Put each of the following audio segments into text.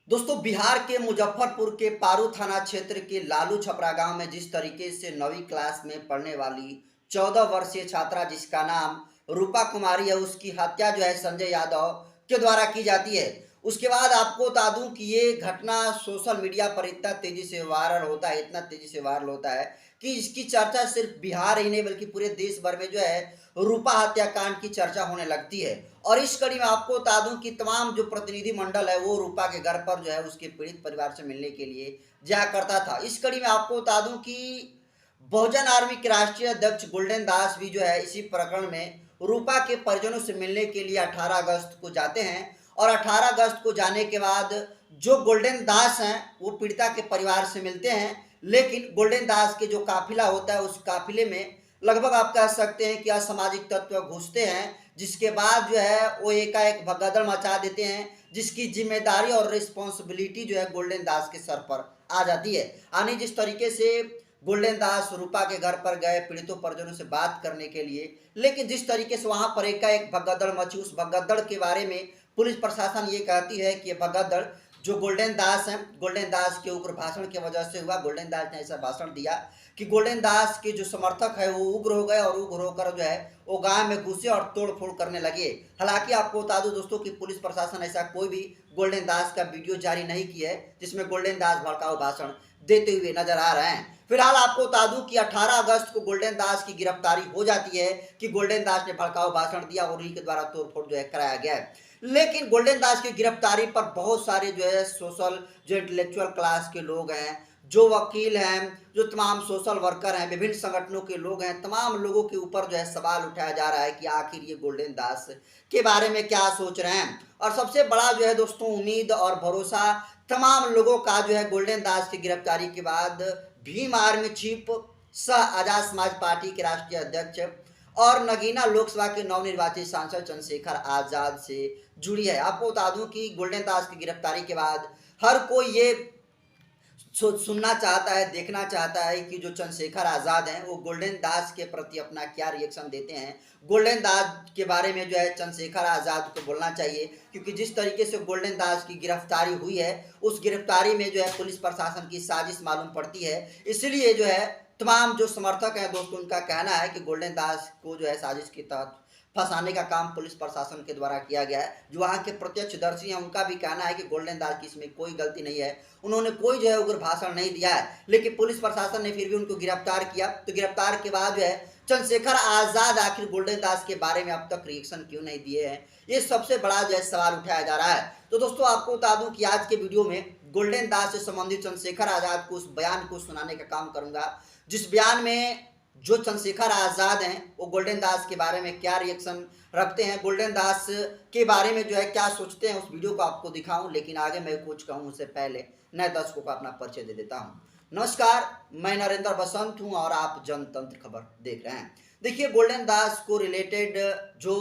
दोस्तों, बिहार के मुजफ्फरपुर के पारू थाना क्षेत्र के लालू छपरा गांव में जिस तरीके से 9वीं क्लास में पढ़ने वाली 14 वर्षीय छात्रा जिसका नाम रूपा कुमारी है, उसकी हत्या जो है संजय यादव के द्वारा की जाती है। उसके बाद आपको बता दूं कि ये घटना सोशल मीडिया पर इतना तेजी से वायरल होता है, इतना तेजी से वायरल होता है कि इसकी चर्चा सिर्फ बिहार ही नहीं बल्कि पूरे देश भर में जो है रूपा हत्याकांड की चर्चा होने लगती है। और इस कड़ी में आपको बता दूं कि तमाम जो प्रतिनिधि मंडल है वो रूपा के घर पर जो है उसके पीड़ित परिवार से मिलने के लिए जाया करता था। इस कड़ी में आपको बता दूं कि बहुजन आर्मी के राष्ट्रीय अध्यक्ष गोल्डन दास भी जो है इसी प्रकरण में रूपा के परिजनों से मिलने के लिए 18 अगस्त को जाते हैं। और 18 अगस्त को जाने के बाद जो गोल्डन दास हैं वो पीड़िता के परिवार से मिलते हैं, लेकिन गोल्डन दास के जो काफिला होता है उस काफिले में लगभग आप कह सकते हैं कि असामाजिक तत्व घुसते हैं, जिसके बाद जो है वो एकाएक भगदड़ मचा देते हैं, जिसकी जिम्मेदारी और रिस्पॉन्सिबिलिटी जो है गोल्डन दास के सर पर आ जाती है। यानी जिस तरीके से गोल्डन दास रूपा के घर पर गए पीड़ितों परिजनों से बात करने के लिए, लेकिन जिस तरीके से वहां पर एकाएक भगदड़ मची, उस भगदड़ के बारे में पुलिस प्रशासन ये कहती है कि ये भगदड़ जो गोल्डन दास हैं, गोल्डन दास के उग्र भाषण की वजह से हुआ। गोल्डन दास ने ऐसा भाषण दिया कि गोल्डन दास के जो समर्थक है वो उग्र हो गए और उग्र होकर जो है वो गांव में घुसे और तोड़ फोड़ करने लगे। हालांकि आपको बता दूं दोस्तों कि पुलिस प्रशासन ऐसा कोई भी गोल्डन दास का वीडियो जारी नहीं किया है जिसमें गोल्डन दास भड़काऊ भाषण देते हुए नजर आ रहे हैं। फिलहाल आपको बता दूं कि 18 अगस्त को गोल्डन दास की गिरफ्तारी हो जाती है कि गोल्डन दास ने भड़काऊ भाषण दिया और उन्हीं के द्वारा तोड़फोड़ जो है कराया गया है। लेकिन गोल्डन दास की गिरफ्तारी पर बहुत सारे जो है सोशल जो इंटेलेक्चुअल क्लास के लोग हैं, जो वकील हैं, जो तमाम सोशल वर्कर हैं, विभिन्न संगठनों के लोग हैं, तमाम लोगों के ऊपर जो है सवाल उठाया जा रहा है कि आखिर ये गोल्डन दास के बारे में क्या सोच रहे हैं। और सबसे बड़ा जो है दोस्तों उम्मीद और भरोसा तमाम लोगों का जो है गोल्डन दास की गिरफ्तारी के बाद भीम आर्मी चीफ सह आजाद समाज पार्टी के राष्ट्रीय अध्यक्ष और नगीना लोकसभा के नवनिर्वाचित सांसद चंद्रशेखर आजाद से जुड़ी है। आपको बता दूं कि गोल्डन दास की गिरफ्तारी के बाद हर कोई ये सुनना चाहता है, देखना चाहता है कि जो चंद्रशेखर आजाद हैं वो गोल्डन दास के प्रति अपना क्या रिएक्शन देते हैं। गोल्डन दास के बारे में जो है चंद्रशेखर आजाद को बोलना चाहिए, क्योंकि जिस तरीके से गोल्डन दास की गिरफ्तारी हुई है उस गिरफ्तारी में जो है पुलिस प्रशासन की साजिश मालूम पड़ती है। इसलिए जो है तमाम जो समर्थक हैं दोस्तों उनका कहना है कि गोल्डन दास को जो है साजिश के तहत फंसाने का काम पुलिस प्रशासन के द्वारा किया गया है। जो वहाँ के प्रत्यक्षदर्शी हैं उनका भी कहना है कि गोल्डन दास की इसमें कोई गलती नहीं है, उन्होंने कोई जो है उग्र भाषण नहीं दिया है। लेकिन पुलिस प्रशासन ने फिर भी उनको गिरफ्तार किया, तो गिरफ्तार के बाद जो है चंद्रशेखर आजाद आखिर गोल्डन दास के बारे में अब तक रिएक्शन क्यों नहीं दिए हैं, ये सबसे बड़ा जो है सवाल उठाया जा रहा है। तो दोस्तों आपको बता दूं कि आज के वीडियो में गोल्डन दास से संबंधित चंद्रशेखर आजाद को उस बयान को सुनाने का काम करूंगा जिस बयान में जो चंद्रशेखर आजाद हैं वो गोल्डन दास के बारे में क्या रिएक्शन रखते हैं, गोल्डन दास के बारे में जो है क्या सोचते हैं, उस वीडियो को आपको दिखाऊं। लेकिन आगे मैं कुछ कहूं उससे पहले नए दर्शकों को अपना परिचय दे देता हूं। नमस्कार, मैं नरेंद्र बसंत हूं और आप जनतंत्र खबर देख रहे हैं। देखिए, गोल्डन दास को रिलेटेड जो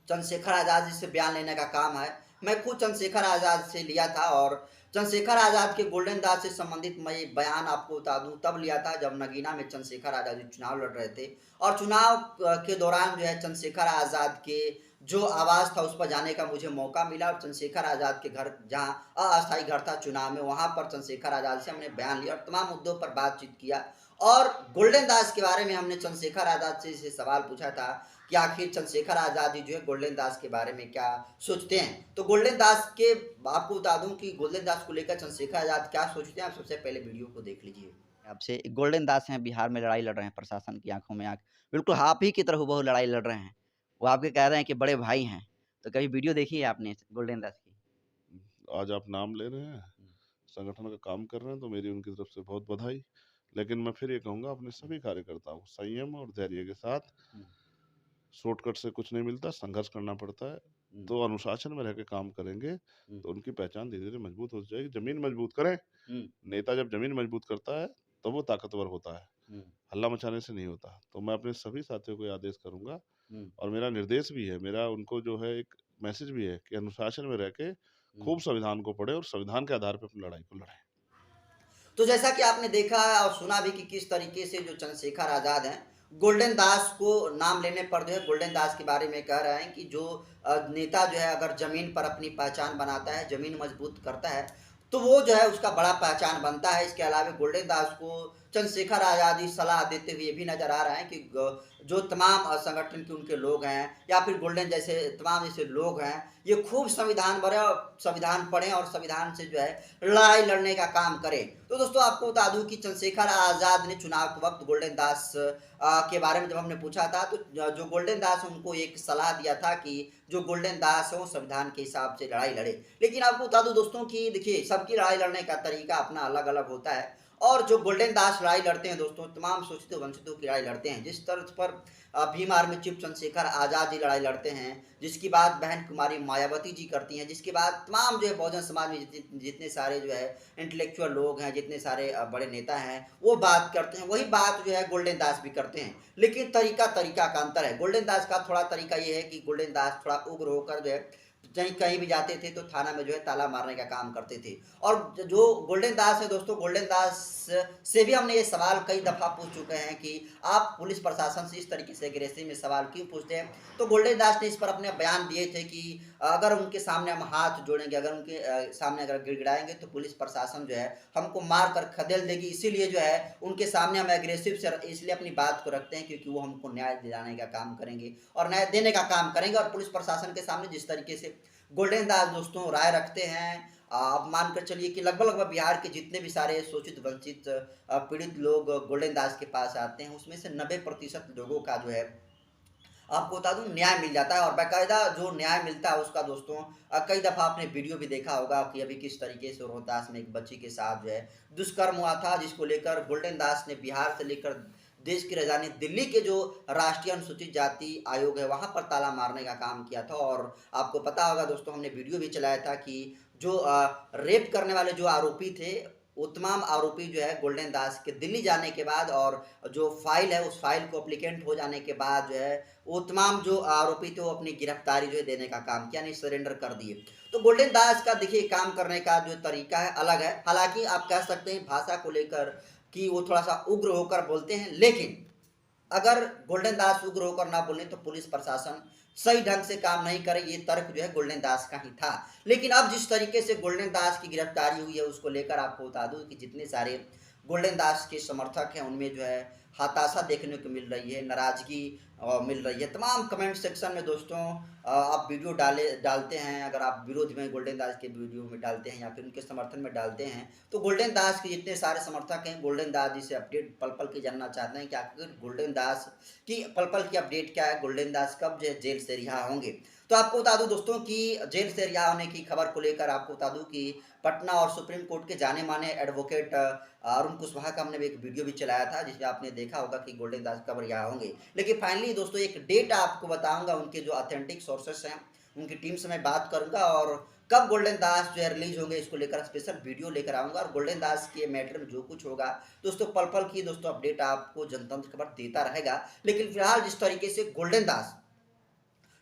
चंद्रशेखर आजाद जी से बयान लेने का काम है, मैं खुद चंद्रशेखर आजाद से लिया था और चंद्रशेखर आजाद के गोल्डन दास से संबंधित मैं ये बयान आपको बता दूं तब लिया था जब नगीना में चंद्रशेखर आजाद जी चुनाव लड़ रहे थे। और चुनाव के दौरान जो है चंद्रशेखर आजाद के जो आवास था उस पर जाने का मुझे मौका मिला और चंद्रशेखर आजाद के घर जहाँ अस्थायी घर था चुनाव में, वहां पर चंद्रशेखर आजाद से हमने बयान लिया और तमाम मुद्दों पर बातचीत किया। और गोल्डन दास के बारे में हमने चंद्रशेखर आजाद से सवाल पूछा था कि आखिर चंद्रशेखर आजाद जी जो है गोल्डन दास के बारे में क्या सोचते हैं। तो गोल्डन दास के आपको बता दूं कि गोल्डन दास को लेकर चंद्रशेखर आजाद क्या सोचते हैं, आप सबसे पहले वीडियो को देख लीजिए। आपसे गोल्डन दास हैं, बिहार में लड़ाई लड़ रहे हैं प्रशासन की आँखों में आँख, बिल्कुल आप ही की तरह हूबहू लड़ाई लड़ रहे हैं। वो आपके कह रहे हैं कि बड़े भाई हैं, तो कभी वीडियो देखी है आपने गोल्डन दास की? आज आप नाम ले रहे हैं, हुँ, संगठन का काम कर रहे हैं, तो मेरी उनकी तरफ से बहुत बधाई। लेकिन मैं फिर ये कहूँगा अपने हुँ, सभी कार्यकर्ताओं को संयम और धैर्य के साथ हुँ, शॉर्टकट से कुछ नहीं मिलता, संघर्ष करना पड़ता है। हुँ, तो अनुशासन में रह के काम करेंगे, हुँ, तो उनकी पहचान धीरे-धीरे मजबूत हो जाएगी। ज़मीन मजबूत करें, हुँ, नेता जब ज़मीन मजबूत करता है, तब वो ताकतवर होता है, हुँ, हल्ला मचाने से नहीं होता। तो मैं अपने सभी साथियों को ये आदेश करूँगा हुँ, और मेरा निर्देश भी है, मेरा उनको जो है एक मैसेज भी है कि अनुशासन में रह के हुँ। खूब संविधान को पढ़ें और संविधान के आधार पे अपनी लड़ाई को लड़ें। तो जैसा कि आपने देखा और सुना भी कि किस तरीके से जो चंद्रशेखर आजाद हैं गोल्डन दास को नाम लेने पर जो है गोल्डन दास के बारे में कह रहे हैं कि जो नेता जो है अगर जमीन पर अपनी पहचान बनाता है, जमीन मजबूत करता है, तो वो जो है उसका बड़ा पहचान बनता है। इसके अलावा गोल्डन दास को चंद्रशेखर आज़ाद ही सलाह देते हुए भी नजर आ रहा है कि जो तमाम संगठन के उनके लोग हैं या फिर गोल्डन जैसे तमाम जैसे लोग हैं, ये खूब संविधान बने और संविधान पढ़ें और संविधान से जो है लड़ाई लड़ने का काम करें। तो दोस्तों आपको बता दूं कि चंद्रशेखर आज़ाद ने चुनाव के वक्त गोल्डन दास के बारे में जब हमने पूछा था, तो जो गोल्डन दास उनको एक सलाह दिया था कि जो गोल्डन दास है वो संविधान के हिसाब से लड़ाई लड़े। लेकिन आपको बता दूं दोस्तों कि देखिए सबकी लड़ाई लड़ने का तरीका अपना अलग अलग होता है, और जो गोल्डन दास लड़ाई लड़ते हैं दोस्तों, तमाम शोषित वंचितों की लड़ाई लड़ते हैं। जिस तर्ज पर भीम आर्मी चीफ चंद्रशेखर आज़ाद जी लड़ाई लड़ते हैं, जिसकी बात बहन कुमारी मायावती जी करती हैं, जिसके बाद तमाम जो है बहुजन समाज में जितने सारे जो है इंटेलेक्चुअल लोग हैं, जितने सारे बड़े नेता हैं, वो बात करते हैं, वही बात जो है गोल्डन दास भी करते हैं। लेकिन तरीका का अंतर है। गोल्डन दास का थोड़ा तरीका ये है कि गोल्डन दास थोड़ा उग्र होकर जो है कहीं कहीं भी जाते थे तो थाना में जो है ताला मारने का काम करते थे। और जो गोल्डन दास है दोस्तों, गोल्डन दास से भी हमने ये सवाल कई दफ़ा पूछ चुके हैं कि आप पुलिस प्रशासन से इस तरीके से अग्रेसिव में सवाल क्यों पूछते हैं। तो गोल्डन दास ने इस पर अपने बयान दिए थे कि अगर उनके सामने हम हाथ जोड़ेंगे, अगर उनके सामने अगर गिड़गिड़ाएंगे तो पुलिस प्रशासन जो है हमको मार कर खदेल देगी। इसीलिए जो है उनके सामने हम एग्रेसिव से इसलिए अपनी बात को रखते हैं क्योंकि वो हमको न्याय दिलाने का काम करेंगे और न्याय देने का काम करेंगे। और पुलिस प्रशासन के सामने जिस तरीके से गोल्डन दास दोस्तों राय रखते हैं, आप मानकर चलिए कि लगभग बिहार के जितने भी सारे शोषित वंचित पीड़ित लोग गोल्डन दास के पास आते हैं, उसमें से 90% लोगों का जो है आपको बता दूं न्याय मिल जाता है। और बाकायदा जो न्याय मिलता है उसका दोस्तों कई दफ़ा आपने वीडियो भी देखा होगा कि अभी किस तरीके से रोहतास में एक बच्ची के साथ जो है दुष्कर्म हुआ था, जिसको लेकर गोल्डन दास ने बिहार से लेकर देश की राजधानी दिल्ली के जो राष्ट्रीय अनुसूचित जाति आयोग है वहां पर ताला मारने का काम किया था। और आपको पता होगा दोस्तों, हमने वीडियो भी चलाया था कि जो रेप करने वाले जो आरोपी थे, वो तमाम आरोपी जो है गोल्डन दास के दिल्ली जाने के बाद और जो फाइल है उस फाइल को अप्लीकेंट हो जाने के बाद जो है वो तमाम जो आरोपी थे वो अपनी गिरफ्तारी जो है देने का काम किया, नहीं सरेंडर कर दिए। तो गोल्डन दास का देखिए काम करने का जो तरीका है अलग है। हालांकि आप कह सकते हैं भाषा को लेकर कि वो थोड़ा सा उग्र होकर बोलते हैं, लेकिन अगर गोल्डन दास उग्र होकर ना बोले तो पुलिस प्रशासन सही ढंग से काम नहीं करे, ये तर्क जो है गोल्डन दास का ही था। लेकिन अब जिस तरीके से गोल्डन दास की गिरफ्तारी हुई है उसको लेकर आपको बता दूं कि जितने सारे गोल्डन दास के समर्थक हैं उनमें जो है हताशा देखने को मिल रही है, नाराजगी मिल रही है। तमाम कमेंट सेक्शन में दोस्तों आप वीडियो डालते हैं, अगर आप विरोध में गोल्डन दास के वीडियो में डालते हैं या फिर उनके समर्थन में डालते हैं, तो गोल्डन दास के जितने सारे समर्थक हैं गोल्डन दास जी से अपडेट पल पल की जानना चाहते हैं कि आखिर गोल्डन दास की पल पल की अपडेट क्या है, गोल्डन दास कब जो है जेल से रिहा होंगे। तो आपको बता दूं दोस्तों कि जेल से रिहा होने की खबर को लेकर आपको बता दूं कि पटना और सुप्रीम कोर्ट के जाने माने एडवोकेट अरुण कुशवाहा का हमने एक वीडियो भी चलाया था जिसमें आपने देखा होगा कि गोल्डन दास कब रिहा होंगे। लेकिन फाइनली दोस्तों एक डेट आपको बताऊंगा, उनके जो ऑथेंटिक सोर्सेस हैं उनकी टीम से मैं बात करूंगा और कब गोल्डन दास जो है रिलीज होंगे इसको लेकर स्पेशल वीडियो लेकर आऊंगा। और गोल्डन दास के मैटर में जो कुछ होगा दोस्तों पल पल की दोस्तों अपडेट आपको जनतंत्र खबर देता रहेगा। लेकिन फिलहाल जिस तरीके से गोल्डन दास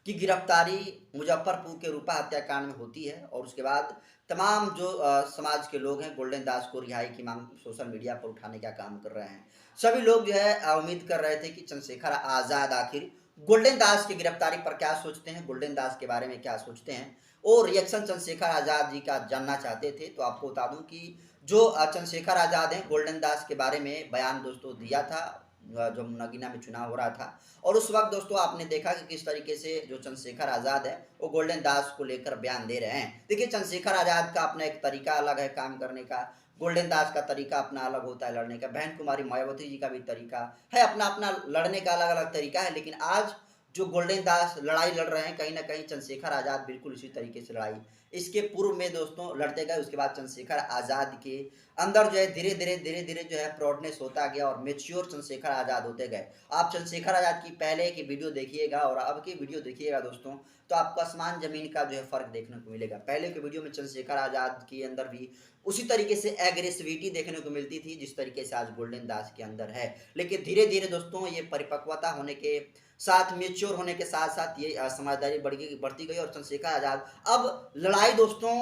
की गिरफ्तारी मुजफ्फरपुर के रूपा हत्याकांड में होती है और उसके बाद तमाम जो समाज के लोग हैं गोल्डन दास को रिहाई की मांग सोशल मीडिया पर उठाने का काम कर रहे हैं। सभी लोग जो है उम्मीद कर रहे थे कि चंद्रशेखर आज़ाद आखिर गोल्डन दास की गिरफ्तारी पर क्या सोचते हैं, गोल्डन दास के बारे में क्या सोचते हैं, और रिएक्शन चंद्रशेखर आज़ाद जी का जानना चाहते थे। तो आपको बता दूं कि जो चंद्रशेखर आज़ाद हैं गोल्डन दास के बारे में बयान दोस्तों दिया था जब नगीना में चुनाव हो रहा था। और उस वक्त दोस्तों आपने देखा कि किस तरीके से जो चंद्रशेखर आज़ाद है वो गोल्डन दास को लेकर बयान दे रहे हैं। देखिए चंद्रशेखर आज़ाद का अपना एक तरीका अलग है काम करने का, गोल्डन दास का तरीका अपना अलग होता है लड़ने का, बहन कुमारी मायावती जी का भी तरीका है अपना अपना लड़ने का अलग अलग तरीका है। लेकिन आज जो गोल्डन दास लड़ाई लड़ रहे हैं कहीं ना कहीं चंद्रशेखर आज़ाद बिल्कुल इसी तरीके से लड़ाई इसके पूर्व में दोस्तों लड़ते गए। उसके बाद चंद्रशेखर आज़ाद के अंदर जो है धीरे धीरे जो है प्रौडनेस होता गया और मेच्योर चंद्रशेखर आज़ाद होते गए। आप चंद्रशेखर आज़ाद की पहले की वीडियो देखिएगा और अब की वीडियो देखिएगा दोस्तों, तो आपको आसमान जमीन का जो है फर्क देखने को मिलेगा। पहले की वीडियो में चंद्रशेखर आज़ाद के अंदर भी उसी तरीके से एग्रेसिविटी देखने को मिलती थी जिस तरीके से आज गोल्डन दास के अंदर है। लेकिन धीरे धीरे दोस्तों ये परिपक्वता होने के साथ, मेच्योर होने के साथ साथ ये समझदारी बढ़ती गई और चंद्रशेखर आज़ाद अब लड़ाई दोस्तों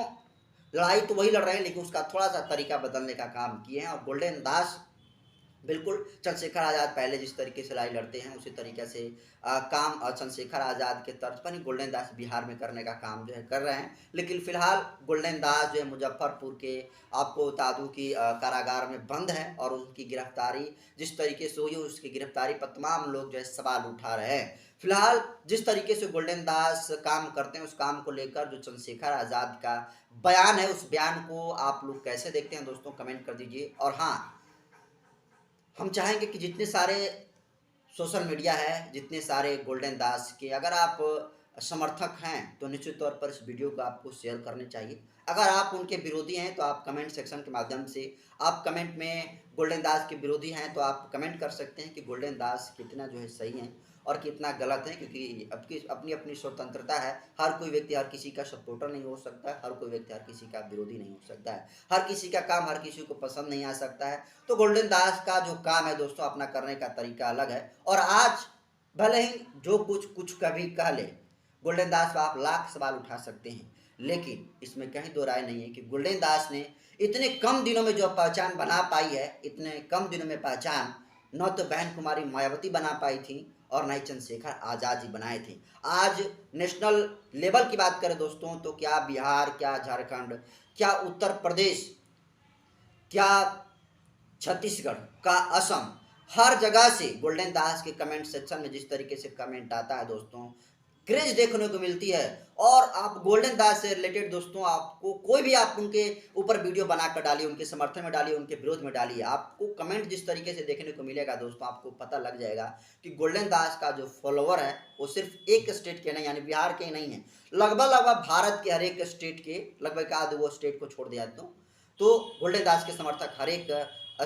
लड़ाई तो वही लड़ रहे हैं लेकिन उसका थोड़ा सा तरीका बदलने का काम किए हैं। और गोल्डन दास बिल्कुल, चंद्रशेखर आज़ाद पहले जिस तरीके से लड़ाई लड़ते हैं उसी तरीके से काम चंद्रशेखर आज़ाद के तर्ज पर ही गोल्डन दास बिहार में करने का काम जो है कर रहे हैं। लेकिन फ़िलहाल गोल्डन दास जो है मुज़फ्फ़रपुर के आपको बता दूँ कि कारागार में बंद हैं और उनकी गिरफ्तारी जिस तरीके से हुई है उसकी गिरफ्तारी पर तमाम लोग जो है सवाल उठा रहे हैं। फ़िलहाल जिस तरीके से गोल्डन दास काम करते हैं उस काम को लेकर जो चंद्रशेखर आज़ाद का बयान है उस बयान को आप लोग कैसे देखते हैं दोस्तों कमेंट कर दीजिए। और हाँ, हम चाहेंगे कि जितने सारे सोशल मीडिया है, जितने सारे गोल्डन दास के अगर आप समर्थक हैं, तो निश्चित तौर पर इस वीडियो को आपको शेयर करनी चाहिए। अगर आप उनके विरोधी हैं, तो आप कमेंट सेक्शन के माध्यम से आप कमेंट में गोल्डन दास के विरोधी हैं, तो आप कमेंट कर सकते हैं कि गोल्डन दास कितना जो है सही हैं और कितना गलत है, क्योंकि अपनी-अपनी स्वतंत्रता है। हर कोई व्यक्ति हर किसी का सपोर्टर नहीं हो सकता है, हर कोई व्यक्ति हर किसी का विरोधी नहीं हो सकता है। हर किसी का काम हर किसी को पसंद नहीं आ सकता है। तो गोल्डन दास का जो काम है दोस्तों अपना करने का तरीका अलग है और आज भले ही जो कुछ कभी कह ले, गोल्डन दास पर आप लाख सवाल उठा सकते हैं, लेकिन इसमें कहीं दो राय नहीं है कि गोल्डन दास ने इतने कम दिनों में जो पहचान बना पाई है, इतने कम दिनों में पहचान न तो बहन कुमारी मायावती बना पाई थी और न ही चंद्रशेखर आज़ाद जी बनाए थे। आज नेशनल लेवल की बात करें दोस्तों तो क्या बिहार, क्या झारखंड, क्या उत्तर प्रदेश, क्या छत्तीसगढ़ का असम, हर जगह से गोल्डन दास के कमेंट सेक्शन में जिस तरीके से कमेंट आता है दोस्तों, क्रेज देखने को मिलती है। और आप गोल्डन दास से रिलेटेड दोस्तों आपको कोई भी आप उनके ऊपर वीडियो बनाकर डालिए, उनके समर्थन में डालिए, उनके विरोध में डालिए, आपको कमेंट जिस तरीके से देखने को मिलेगा दोस्तों, आपको पता लग जाएगा कि गोल्डन दास का जो फॉलोवर है वो सिर्फ एक स्टेट के नहीं यानी बिहार के ही नहीं है, लगभग भारत के हर एक स्टेट के लगभग आध वो स्टेट को छोड़ दिया तो गोल्डन दास के समर्थक हर एक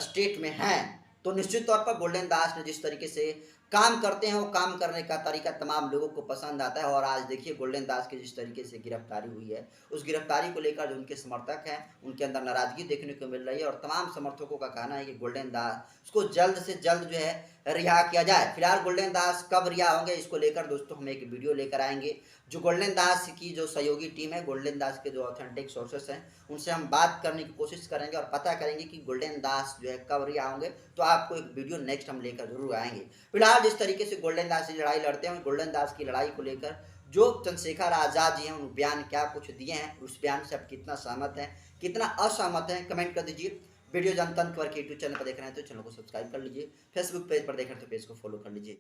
स्टेट में हैं। तो निश्चित तौर पर गोल्डन दास ने जिस तरीके से काम करते हैं वो काम करने का तरीका तमाम लोगों को पसंद आता है। और आज देखिए गोल्डन दास की जिस तरीके से गिरफ्तारी हुई है उस गिरफ्तारी को लेकर जो उनके समर्थक हैं उनके अंदर नाराजगी देखने को मिल रही है और तमाम समर्थकों का कहना है कि गोल्डन दास उसको जल्द से जल्द जो है रिहा किया जाए। फिलहाल गोल्डन दास कब रिहा होंगे इसको लेकर दोस्तों हम एक वीडियो लेकर आएंगे। जो गोल्डन दास की जो सहयोगी टीम है, गोल्डन दास के जो ऑथेंटिक सोर्सेस हैं, उनसे हम बात करने की कोशिश करेंगे और पता करेंगे कि गोल्डन दास जो है कब रिहा होंगे। तो आपको एक वीडियो नेक्स्ट हम लेकर जरूर आएंगे। फिलहाल जिस तरीके से गोल्डन दास की लड़ाई लड़ते हैं, गोल्डन दास की लड़ाई को लेकर जो चंद्रशेखर आज़ाद जी हैं उन बयान क्या कुछ दिए हैं, उस बयान से आप कितना सहमत हैं, कितना असहमत हैं, कमेंट कर दीजिए। वीडियो जनतंत्र वर्ग यूट्यूब चैनल पर देख रहे हैं तो चैनल को सब्सक्राइब कर लीजिए, फेसबुक पेज पर देख रहे हैं तो पेज को फॉलो कर लीजिए।